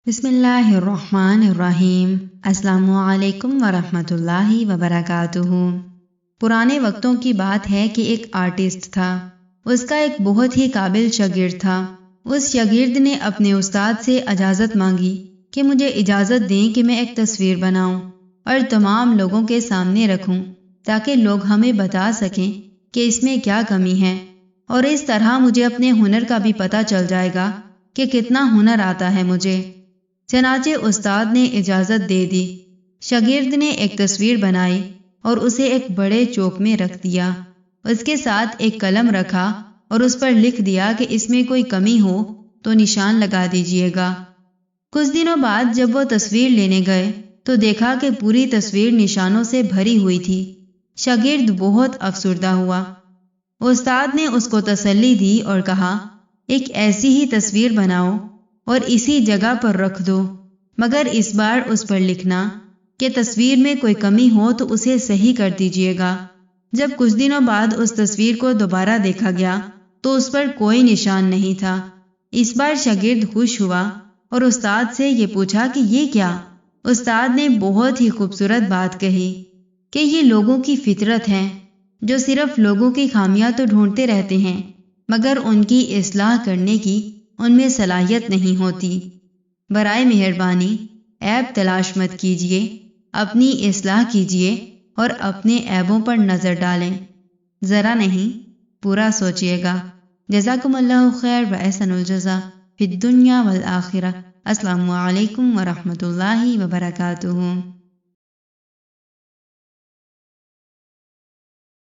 بسم اللہ الرحمن الرحیم۔ السلام علیکم ورحمۃ اللہ وبرکاتہ۔ پرانے وقتوں کی بات ہے کہ ایک آرٹسٹ تھا۔ اس کا ایک بہت ہی قابل شاگرد تھا۔ اس شاگرد نے اپنے استاد سے اجازت مانگی کہ مجھے اجازت دیں کہ میں ایک تصویر بناؤں اور تمام لوگوں کے سامنے رکھوں تاکہ لوگ ہمیں بتا سکیں کہ اس میں کیا کمی ہے، اور اس طرح مجھے اپنے ہنر کا بھی پتہ چل جائے گا کہ کتنا ہنر آتا ہے مجھے۔ چنانچہ استاد نے اجازت دے دی۔ شاگرد نے ایک تصویر بنائی اور اسے ایک بڑے چوک میں رکھ دیا۔ اس کے ساتھ ایک قلم رکھا اور اس پر لکھ دیا کہ اس میں کوئی کمی ہو تو نشان لگا دیجیے گا۔ کچھ دنوں بعد جب وہ تصویر لینے گئے تو دیکھا کہ پوری تصویر نشانوں سے بھری ہوئی تھی۔ شاگرد بہت افسردہ ہوا۔ استاد نے اس کو تسلی دی اور کہا، ایک ایسی ہی تصویر بناؤ اور اسی جگہ پر رکھ دو، مگر اس بار اس پر لکھنا کہ تصویر میں کوئی کمی ہو تو اسے صحیح کر دیجیے گا۔ جب کچھ دنوں بعد اس تصویر کو دوبارہ دیکھا گیا تو اس پر کوئی نشان نہیں تھا۔ اس بار شاگرد خوش ہوا اور استاد سے یہ پوچھا کہ یہ کیا؟ استاد نے بہت ہی خوبصورت بات کہی کہ یہ لوگوں کی فطرت ہے، جو صرف لوگوں کی خامیاں تو ڈھونڈتے رہتے ہیں مگر ان کی اصلاح کرنے کی ان میں صلاحیت نہیں ہوتی۔ برائے مہربانی عیب تلاش مت کیجیے، اپنی اصلاح کیجیے اور اپنے عیبوں پر نظر ڈالیں، ذرا نہیں پورا سوچیے گا۔ جزاکم اللہ خیر و احسن الجزا فی الدنیا والآخرہ۔ السلام علیکم ورحمۃ اللہ وبرکاتہ۔